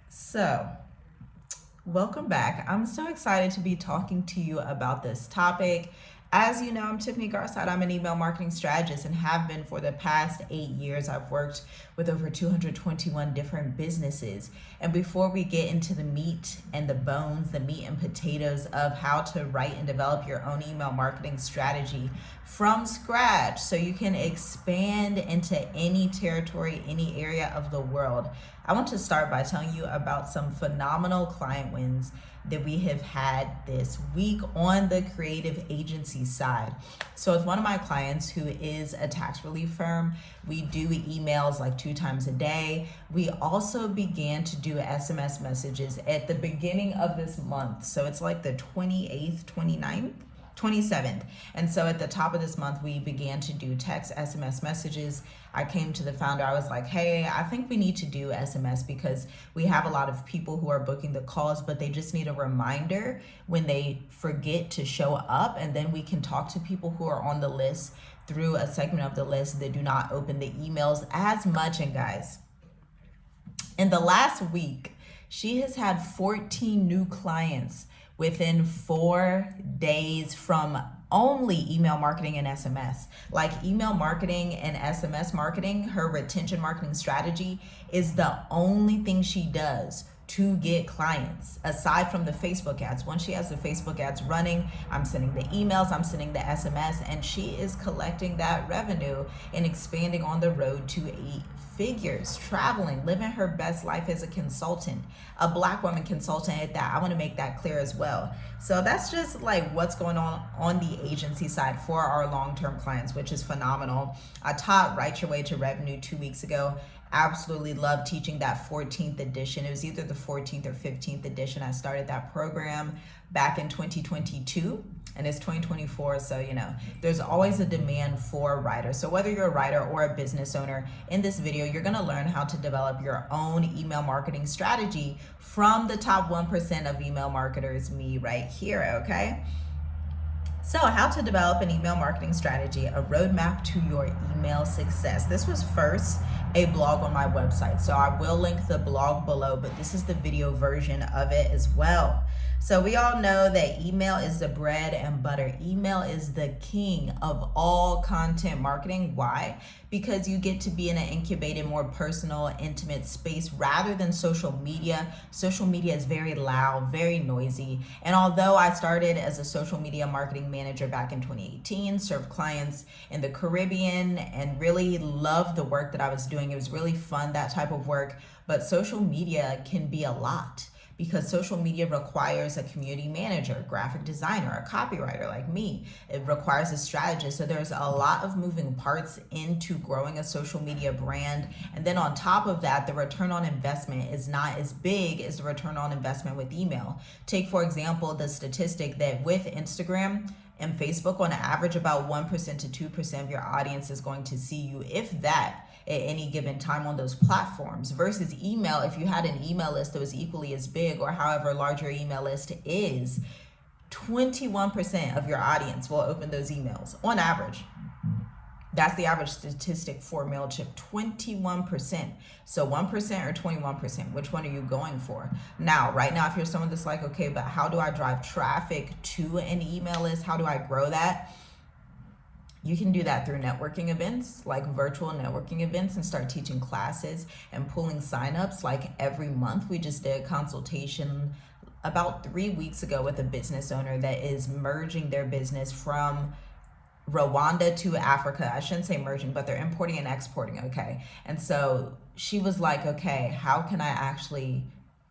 So, welcome back. I'm so excited to be talking to you about this topic. As you know, I'm Tiffany Garside. I'm an email marketing strategist and have been for the past 8 years. I've worked with over 221 different businesses. And before we get into the meat and the bones, the meat and potatoes of how to write and develop your own email marketing strategy from scratch so you can expand into any territory, any area of the world, I want to start by telling you about some phenomenal client wins that we have had this week on the creative agency side. So with one of my clients who is a tax relief firm, we do emails like 2 times a day. We also began to do SMS messages at the beginning of this month. So it's like the 28th, 29th, 27th. And so at the top of this month, we began to do text SMS messages. I came to the founder. I was like, hey, I think we need to do SMS because we have a lot of people who are booking the calls, but they just need a reminder when they forget to show up. And then we can talk to people who are on the list through a segment of the list that do not open the emails as much. And guys, in the last week, she has had 14 new clients within 4 days from only email marketing and SMS. Like email marketing and SMS marketing, her retention marketing strategy is the only thing she does to get clients aside from the Facebook ads. Once she has the Facebook ads running, I'm sending the emails, I'm sending the SMS, and she is collecting that revenue and expanding on the road to 8 figures, traveling, living her best life as a consultant, a Black woman consultant at that. I want to make that clear as well. So that's just like what's going on the agency side for our long-term clients, which is phenomenal. I taught Write Your Way to Revenue 2 weeks ago. Absolutely love teaching that 14th edition. It was either the 14th or 15th edition. I started that program back in 2022 and it's 2024. So, there's always a demand for writers. So whether you're a writer or a business owner, in this video, you're going to learn how to develop your own email marketing strategy from the top 1% of email marketers, me right here. Okay. So how to develop an email marketing strategy, a roadmap to your email success. This was first a blog on my website. So I will link the blog below, but this is the video version of it as well. So we all know that email is the bread and butter. Email is the king of all content marketing. Why? Because you get to be in an incubated, more personal, intimate space rather than social media. Social media is very loud, very noisy. And although I started as a social media marketing manager back in 2018, served clients in the Caribbean and really loved the work that I was doing. It was really fun, that type of work. But social media can be a lot, because social media requires a community manager, graphic designer, a copywriter like me. It requires a strategist. So there's a lot of moving parts into growing a social media brand. And then on top of that, the return on investment is not as big as the return on investment with email. Take, for example, the statistic that with Instagram and Facebook, on average, about 1% to 2% of your audience is going to see you, if that, at any given time on those platforms, versus email. If you had an email list that was equally as big or however large your email list is, 21% of your audience will open those emails on average. That's the average statistic for MailChimp, 21%. So 1% or 21%, which one are you going for? Now, right now, if you're someone that's like, okay, but how do I drive traffic to an email list? How do I grow that? You can do that through networking events, like virtual networking events, and start teaching classes and pulling signups. Like every month, we just did a consultation about 3 weeks ago with a business owner that is merging their business from Rwanda to Africa. I shouldn't say merging, but they're importing and exporting. Okay. And so she was like, okay, how can I actually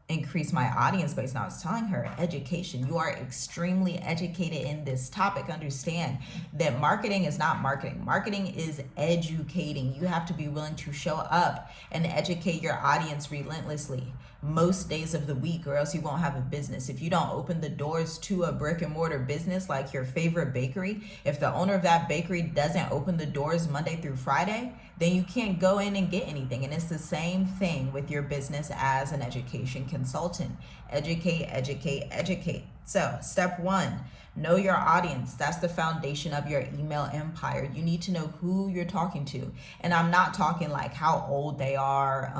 increase my audience base? And I was telling her, education. You are extremely educated in this topic. Understand that marketing is not marketing. Marketing is educating. You have to be willing to show up and educate your audience relentlessly most days of the week, or else you won't have a business. If you don't open the doors to a brick and mortar business like your favorite bakery, if the owner of that bakery doesn't open the doors Monday through Friday, then you can't go in and get anything. And it's the same thing with your business as an education consultant. Educate, educate, educate. So step 1, know your audience. That's the foundation of your email empire. You need to know who you're talking to. And I'm not talking like how old they are,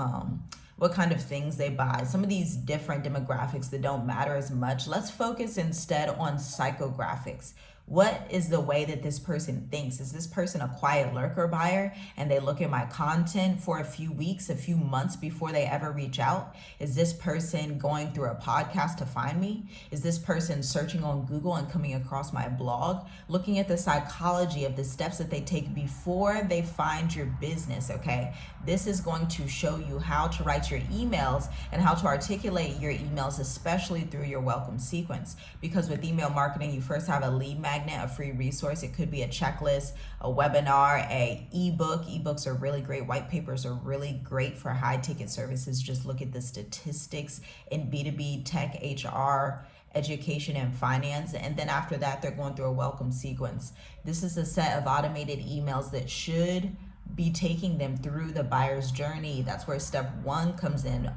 what kind of things they buy, some of these different demographics that don't matter as much. Let's focus instead on psychographics. What is the way that this person thinks? Is this person a quiet lurker buyer and they look at my content for a few weeks, a few months before they ever reach out? Is this person going through a podcast to find me? Is this person searching on Google and coming across my blog? Looking at the psychology of the steps that they take before they find your business, okay? This is going to show you how to write your emails and how to articulate your emails, especially through your welcome sequence. Because with email marketing, you first have a lead magnet, a free resource. It could be a checklist, a webinar, a ebook. Ebooks are really great. White papers are really great for high ticket services. Just look at the statistics in B2B, tech, HR, education, and finance. And then after that, they're going through a welcome sequence. This is a set of automated emails that should be taking them through the buyer's journey. That's where step one comes in.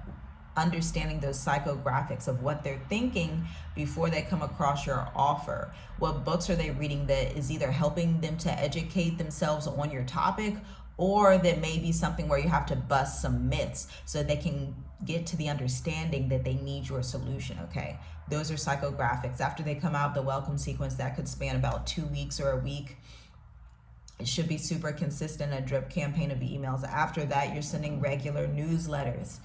Understanding those psychographics of what they're thinking before they come across your offer. What books are they reading that is either helping them to educate themselves on your topic, or that may be something where you have to bust some myths so they can get to the understanding that they need your solution, okay? Those are psychographics. After they come out of the welcome sequence, that could span about 2 weeks or a week. It should be super consistent, a drip campaign of emails. After that, you're sending regular newsletters.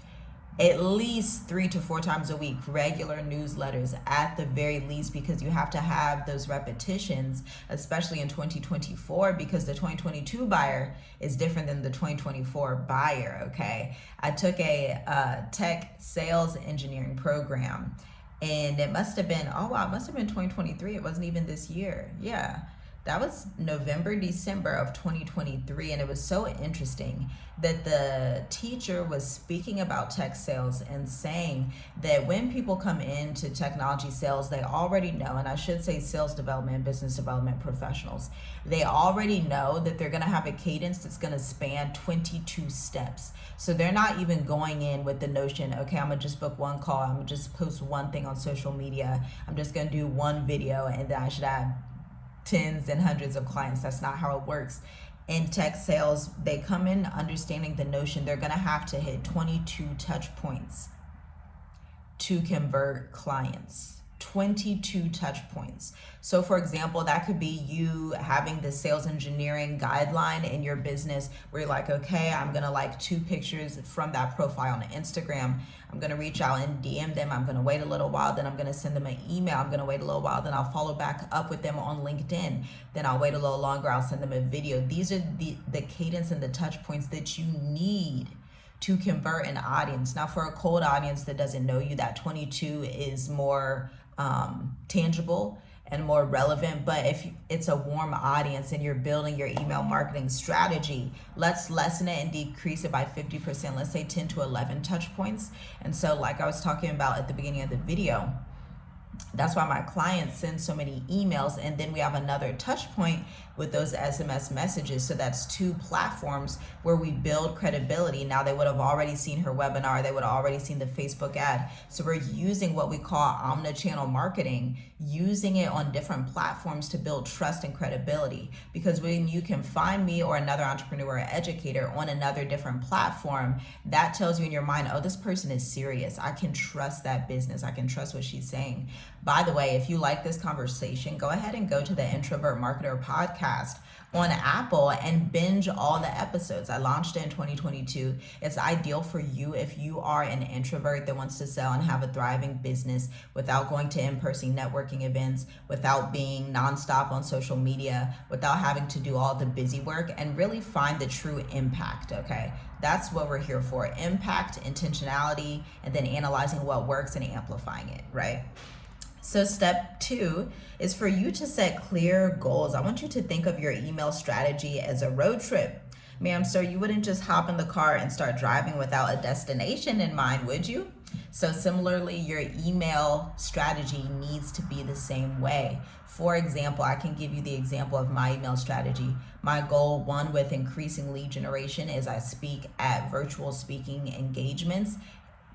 At least 3 to 4 times a week, regular newsletters at the very least, because you have to have those repetitions, especially in 2024, because the 2022 buyer is different than the 2024 buyer, okay? I took a tech sales engineering program, and it must have been, oh wow, it must have been 2023. It wasn't even this year. Yeah. That was November, December of 2023, and it was so interesting that the teacher was speaking about tech sales and saying that when people come into technology sales, they already know, and I should say sales development, business development professionals, they already know that they're gonna have a cadence that's gonna span 22 steps. So they're not even going in with the notion, okay, I'm gonna just book one call, I'm gonna just post one thing on social media, I'm just gonna do one video, and then I should have tens and hundreds of clients. That's not how it works. In tech sales, they come in understanding the notion they're gonna have to hit 22 touch points to convert clients. 22 touch points. So for example, that could be you having the sales engineering guideline in your business where you're like, okay, I'm gonna like 2 pictures from that profile on Instagram. I'm gonna reach out and DM them. I'm gonna wait a little while, then I'm gonna send them an email. I'm gonna wait a little while, then I'll follow back up with them on LinkedIn. Then I'll wait a little longer, I'll send them a video. These are the cadence and the touch points that you need to convert an audience. Now for a cold audience that doesn't know you, that 22 is more tangible and more relevant. But if it's a warm audience and you're building your email marketing strategy, let's lessen it and decrease it by 50%. Let's say 10 to 11 touch points. And so like I was talking about at the beginning of the video, that's why my clients send so many emails, and then we have another touch point with those SMS messages. So that's 2 platforms where we build credibility. Now they would have already seen her webinar, they would have already seen the Facebook ad. So we're using what we call omnichannel marketing, using it on different platforms to build trust and credibility. Because when you can find me or another entrepreneur or educator on another different platform, that tells you in your mind, oh, this person is serious. I can trust that business. I can trust what she's saying. By the way, if you like this conversation, go ahead and go to the Introvert Marketer podcast on Apple and binge all the episodes. I launched it in 2022. It's ideal for you if you are an introvert that wants to sell and have a thriving business without going to in-person networking events, without being nonstop on social media, without having to do all the busy work, and really find the true impact, okay? That's what we're here for. Impact, intentionality, and then analyzing what works and amplifying it, right? So step 2 is for you to set clear goals. I want you to think of your email strategy as a road trip. Ma'am, sir, you wouldn't just hop in the car and start driving without a destination in mind, would you? So similarly, your email strategy needs to be the same way. For example, I can give you the example of my email strategy. My goal, one, with increasing lead generation, is I speak at virtual speaking engagements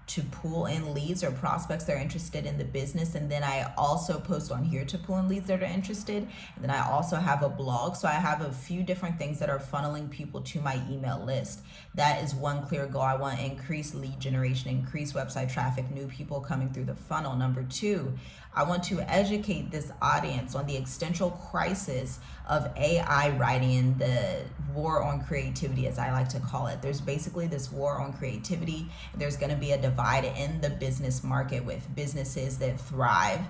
to pull in leads or prospects that are interested in the business. And then I also post on here to pull in leads that are interested. And then I also have a blog. So I have a few different things that are funneling people to my email list. That is one clear goal. I want to increase lead generation, increase website traffic, new people coming through the funnel. Number two, I want to educate this audience on the existential crisis of AI writing and the war on creativity, as I like to call it. There's basically this war on creativity. There's going to be a divide in the business market with businesses that thrive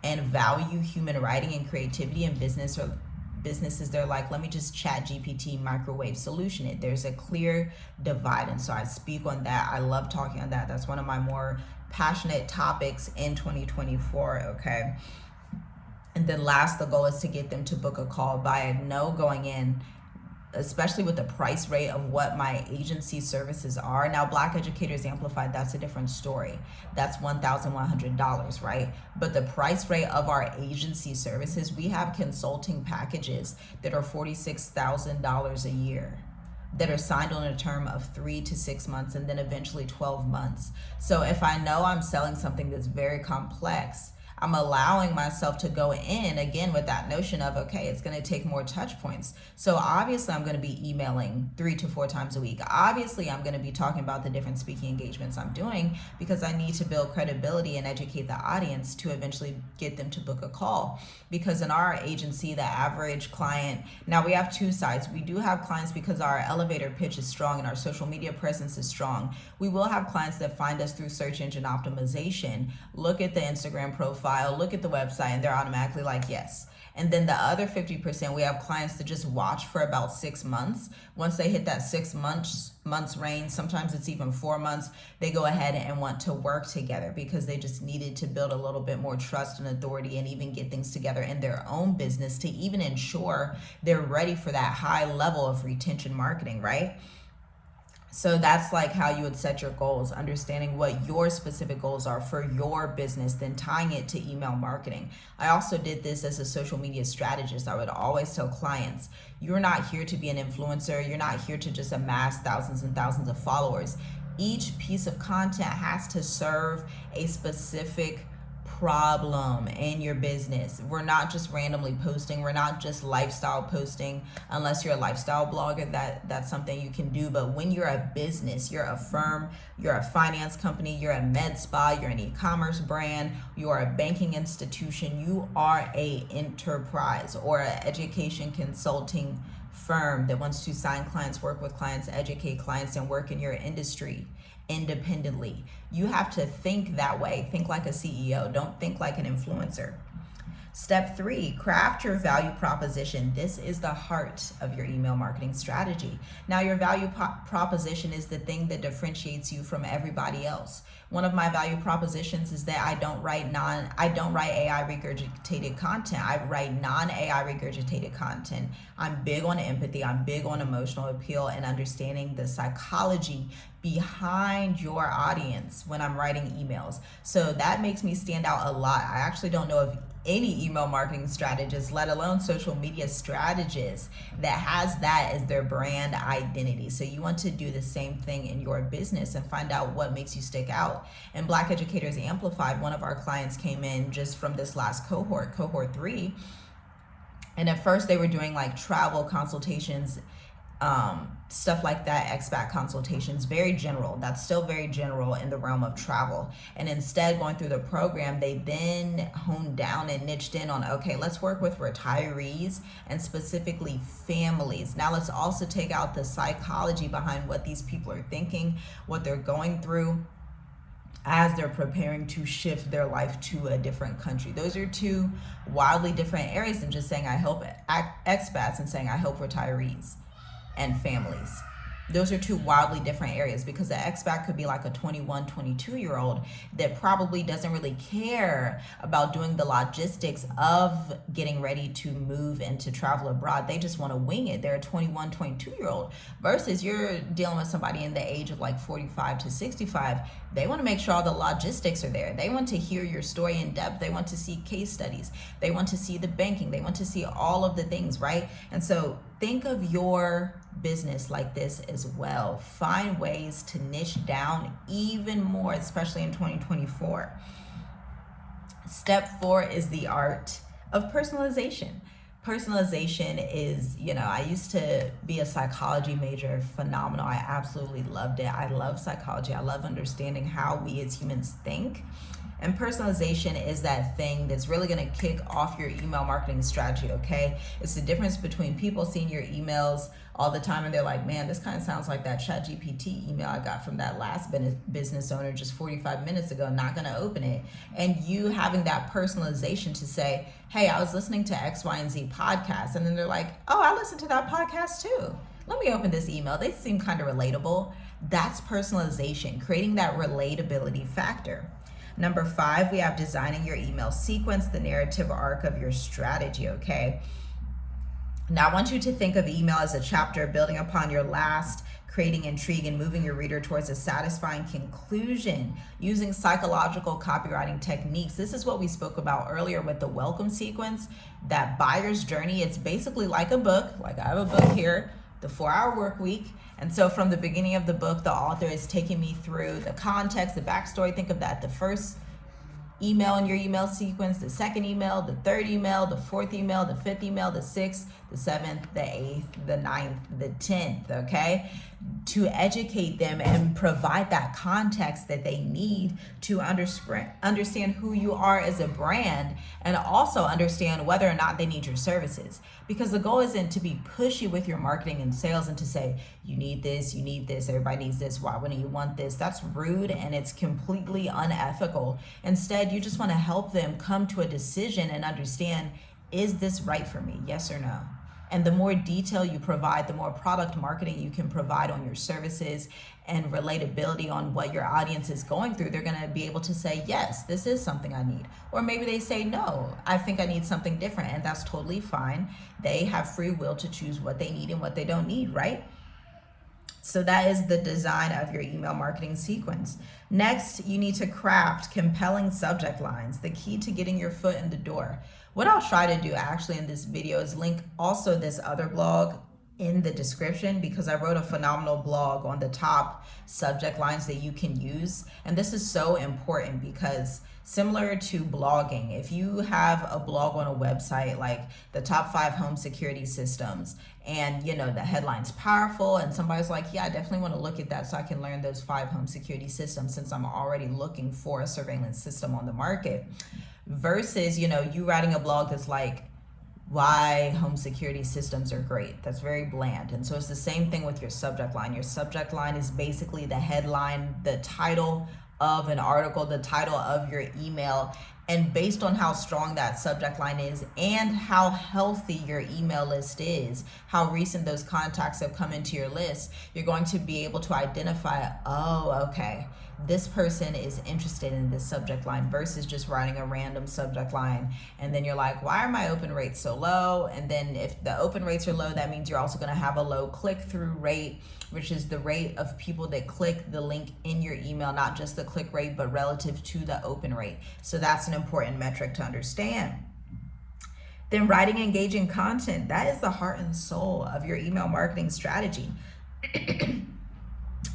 and value human writing and creativity, and businesses they're like, let me just chat GPT microwave solution it. There's a clear divide, and so I speak on that. I love talking on that. That's one of my more passionate topics in 2024. Okay. And then last, the goal is to get them to book a call. But I know going in, especially with the price rate of what my agency services are. Now, Black Educators Amplified, that's a different story. That's $1,100, right? But the price rate of our agency services, we have consulting packages that are $46,000 a year, that are signed on a term of 3 to 6 months and then eventually 12 months. So if I know I'm selling something that's very complex, I'm allowing myself to go in again with that notion of, okay, it's going to take more touch points. So obviously I'm going to be emailing 3 to 4 times a week. Obviously I'm going to be talking about the different speaking engagements I'm doing, because I need to build credibility and educate the audience to eventually get them to book a call. Because in our agency, the average client, now we have two sides. We do have clients because our elevator pitch is strong and our social media presence is strong. We will have clients that find us through search engine optimization, look at the Instagram profile, look at the website, and they're automatically like, yes. And then the other 50%, we have clients that just watch for about 6 months. Once they hit that 6 months range, sometimes it's even 4 months, they go ahead and want to work together because they just needed to build a little bit more trust and authority and even get things together in their own business to even ensure they're ready for that high level of retention marketing, right? So that's like how you would set your goals, understanding what your specific goals are for your business, then tying it to email marketing. I also did this as a social media strategist. I would always tell clients, you're not here to be an influencer. You're not here to just amass thousands and thousands of followers. Each piece of content has to serve a specific problem in your business. We're not just randomly posting. We're not just lifestyle posting, unless you're a lifestyle blogger, that's something you can do. But when you're a business, you're a firm, you're a finance company, you're a med spa, you're an e-commerce brand, you are a banking institution, you are a enterprise or an education consulting firm that wants to sign clients, work with clients, educate clients, and work in your industry independently. You have to think that way. Think like a CEO. Don't think like an influencer. Step 3, craft your value proposition. This is the heart of your email marketing strategy. Now, your value proposition is the thing that differentiates you from everybody else. One of my value propositions is that I don't write AI regurgitated content. I write non-AI regurgitated content. I'm big on empathy. I'm big on emotional appeal and understanding the psychology behind your audience when I'm writing emails. So that makes me stand out a lot. I actually don't know if any email marketing strategist, let alone social media strategist, that has that as their brand identity. So you want to do the same thing in your business and find out what makes you stick out. And Black Educators Amplified, one of our clients came in just from this last cohort, cohort 3. And at first they were doing like travel consultations, stuff like that, expat consultations, very general. That's still very general in the realm of travel. And instead, going through the program, they then honed down and niched in on, okay, let's work with retirees and specifically families. Now let's also take out the psychology behind what these people are thinking, what they're going through as they're preparing to shift their life to a different country. Those are two wildly different areas than just saying I help expats and saying I help retirees and families. Those are two wildly different areas, because the expat could be like a 21, 22-year-old that probably doesn't really care about doing the logistics of getting ready to move and to travel abroad. They just want to wing it. They're a 21, 22-year-old versus you're dealing with somebody in the age of like 45 to 65. They want to make sure all the logistics are there. They want to hear your story in depth. They want to see case studies. They want to see the banking. They want to see all of the things, right? And so think of your business like this as well. Find ways to niche down even more, especially in 2024. Step 4 is the art of personalization. Personalization is, I used to be a psychology major, phenomenal. I absolutely loved it. I love psychology. I love understanding how we as humans think. And personalization is that thing that's really going to kick off your email marketing strategy, okay? It's the difference between people seeing your emails all the time and they're like, man, this kind of sounds like that ChatGPT email I got from that last business owner just 45 minutes ago, not going to open it. And you having that personalization to say, hey, I was listening to X, Y, and Z podcast. And then they're like, oh, I listened to that podcast too. Let me open this email. They seem kind of relatable. That's personalization, creating that relatability factor. Number 5, we have designing your email sequence, the narrative arc of your strategy, okay? Now, I want you to think of email as a chapter building upon your last, creating intrigue and moving your reader towards a satisfying conclusion using psychological copywriting techniques. This is what we spoke about earlier with the welcome sequence, that buyer's journey. It's basically like a book, like I have a book here, the 4-Hour Work Week. And so from the beginning of the book, the author is taking me through the context, the backstory. Think of that. The first email in your email sequence, the second email, the third email, the fourth email, the fifth email, the 6th, the 7th, the 8th, the 9th, the 10th, okay? To educate them and provide that context that they need to understand who you are as a brand, and also understand whether or not they need your services. Because the goal isn't to be pushy with your marketing and sales and to say, you need this, everybody needs this, why wouldn't you want this? That's rude and it's completely unethical. Instead, you just want to help them come to a decision and understand, is this right for me? Yes or no? And the more detail you provide, the more product marketing you can provide on your services and relatability on what your audience is going through, they're going to be able to say, yes, this is something I need. Or maybe they say, no, I think I need something different. And that's totally fine. They have free will to choose what they need and what they don't need, right? So that is the design of your email marketing sequence. Next, you need to craft compelling subject lines, the key to getting your foot in the door. What I'll try to do actually in this video is link also this other blog in the description, because I wrote a phenomenal blog on the top subject lines that you can use. And this is so important because similar to blogging, if you have a blog on a website like the top 5 home security systems, and the headline's powerful and somebody's like, yeah, I definitely want to look at that so I can learn those 5 home security systems since I'm already looking for a surveillance system on the market, versus you writing a blog that's like, why home security systems are great. That's very bland. And so it's the same thing with your subject line. Your subject line is basically the headline, the title of an article, the title of your email. And based on how strong that subject line is and how healthy your email list is, how recent those contacts have come into your list, you're going to be able to identify, oh, okay, this person is interested in this subject line, versus just writing a random subject line. And then you're like, why are my open rates so low? And then if the open rates are low, that means you're also going to have a low click-through rate, which is the rate of people that click the link in your email, not just the click rate, but relative to the open rate. So that's an important metric to understand. Then writing engaging content, that is the heart and soul of your email marketing strategy.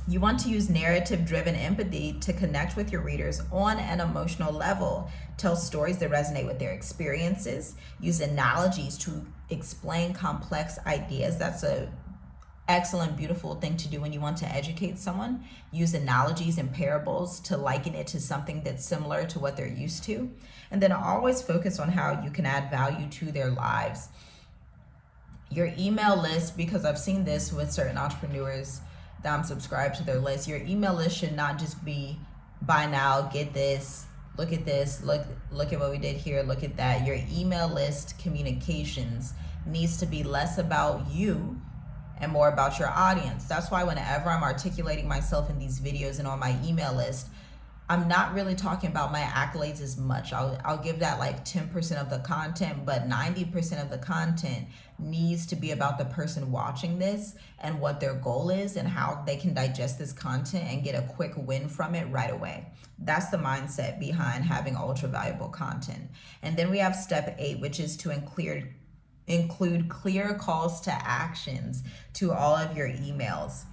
You want to use narrative-driven empathy to connect with your readers on an emotional level. Tell stories that resonate with their experiences. Use analogies to explain complex ideas. That's a excellent, beautiful thing to do when you want to educate someone. Use analogies and parables to liken it to something that's similar to what they're used to. And then always focus on how you can add value to their lives. Your email list, because I've seen this with certain entrepreneurs that I'm subscribed to their list, your email list should not just be buy now, get this, look at this, look at what we did here, look at that. Your email list communications needs to be less about you and more about your audience. That's why whenever I'm articulating myself in these videos and on my email list, I'm not really talking about my accolades as much. I'll give that like 10% of the content, but 90% of the content needs to be about the person watching this and what their goal is and how they can digest this content and get a quick win from it right away. That's the mindset behind having ultra valuable content. And then we have step 8, which is to Include clear calls to actions to all of your emails.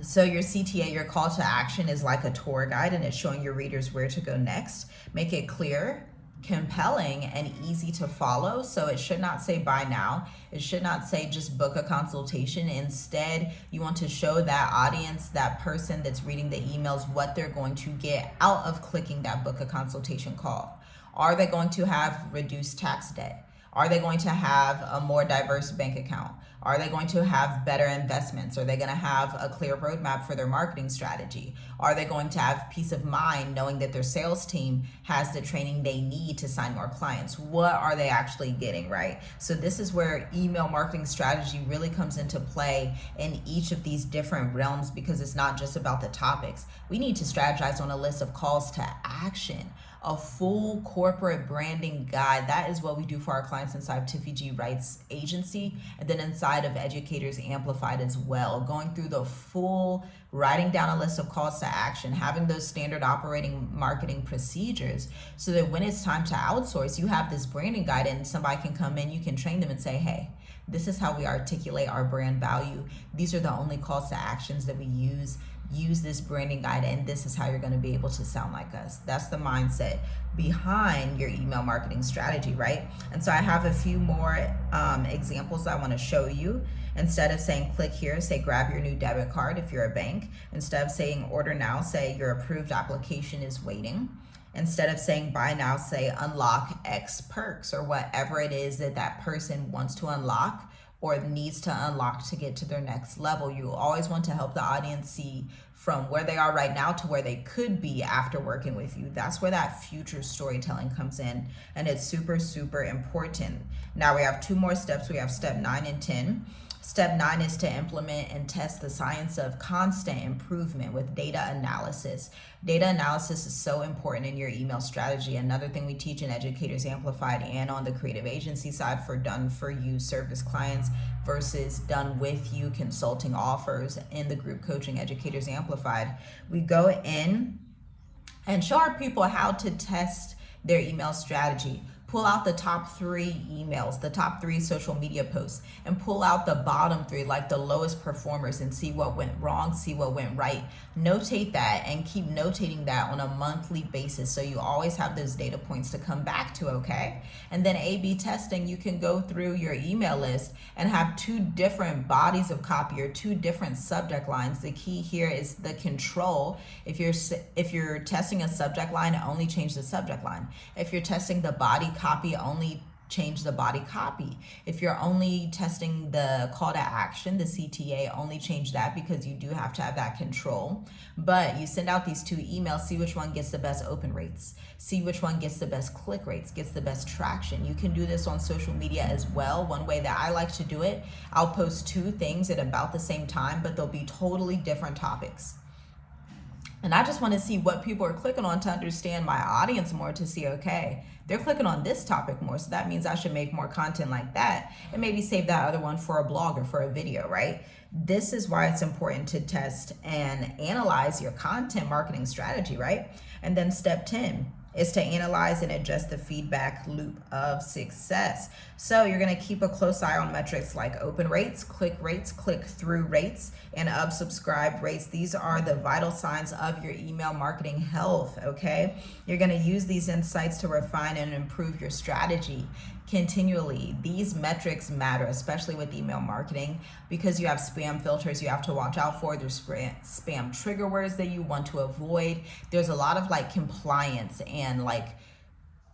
So your CTA, your call to action, is like a tour guide, and it's showing your readers where to go next. Make it clear, compelling, and easy to follow. So it should not say buy now. It should not say just book a consultation. Instead, you want to show that audience, that person that's reading the emails, what they're going to get out of clicking that book a consultation call. Are they going to have reduced tax debt? Are they going to have a more diverse bank account? Are they going to have better investments? Are they going to have a clear roadmap for their marketing strategy? Are they going to have peace of mind knowing that their sales team has the training they need to sign more clients? What are they actually getting, right? So this is where email marketing strategy really comes into play in each of these different realms, because it's not just about the topics. We need to strategize on a list of calls to action. A full corporate branding guide. That is what we do for our clients inside Tiffy G Writes Agency, and then inside of Educators Amplified as well. Going through the full, writing down a list of calls to action, having those standard operating marketing procedures, so that when it's time to outsource, you have this branding guide and somebody can come in, you can train them and say, hey, this is how we articulate our brand value. These are the only calls to actions that we use. Use this branding guide, and this is how you're going to be able to sound like us. That's the mindset behind your email marketing strategy, right? And so I have a few more examples I want to show you. Instead of saying click here, say grab your new debit card if you're a bank. Instead of saying order now, say your approved application is waiting. Instead of saying buy now, say unlock X perks, or whatever it is that that person wants to unlock or needs to unlock to get to their next level. You always want to help the audience see from where they are right now to where they could be after working with you. That's where that future storytelling comes in, and it's super, super important. Now we have two more steps. We have step 9 and 10. Step 9 is to implement and test the science of constant improvement with data analysis. Data analysis is so important in your email strategy. Another thing we teach in Educators Amplified and on the creative agency side for done for you service clients versus done with you consulting offers in the group coaching Educators Amplified. We go in and show our people how to test their email strategy. Pull out the top 3 emails, the top 3 social media posts, and pull out the bottom 3, like the lowest performers, and see what went wrong, see what went right. Notate that and keep notating that on a monthly basis, so you always have those data points to come back to, okay? And then A/B testing, you can go through your email list and have 2 different bodies of copy or 2 different subject lines. The key here is the control. If you're testing a subject line, only change the subject line. If you're testing the body copy, only change the body copy. If you're only testing the call to action, the CTA, only change that, because you do have to have that control. But you send out these 2 emails, see which one gets the best open rates, see which one gets the best click rates, gets the best traction. You can do this on social media as well. One way that I like to do it, I'll post 2 things at about the same time, but they'll be totally different topics. And I just want to see what people are clicking on to understand my audience more, to see, okay, they're clicking on this topic more, so that means I should make more content like that, and maybe save that other one for a blog or for a video, right? This is why it's important to test and analyze your content marketing strategy, right? And then step 10 is to analyze and adjust the feedback loop of success. So you're going to keep a close eye on metrics like open rates, click-through rates, and subscribe rates. These are the vital signs of your email marketing health, okay? You're going to use these insights to refine and improve your strategy continually. These metrics matter, especially with email marketing, because you have spam filters you have to watch out for. There's spam trigger words that you want to avoid. There's a lot of like compliance and like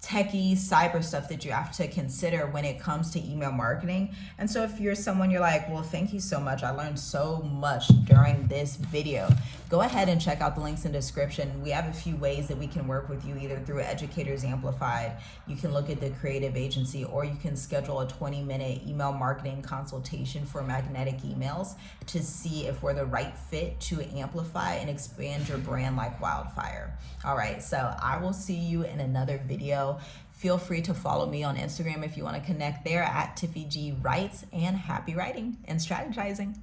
techie cyber stuff that you have to consider when it comes to email marketing. And so if you're someone, you're like, well, thank you so much, I learned so much during this video, go ahead and check out the links in the description. We have a few ways that we can work with you, either through Educators Amplified, you can look at the creative agency, or you can schedule a 20-minute email marketing consultation for magnetic emails to see if we're the right fit to amplify and expand your brand like wildfire. All right, so I will see you in another video. Feel free to follow me on Instagram if you want to connect there at Tiffy G Writes, and happy writing and strategizing.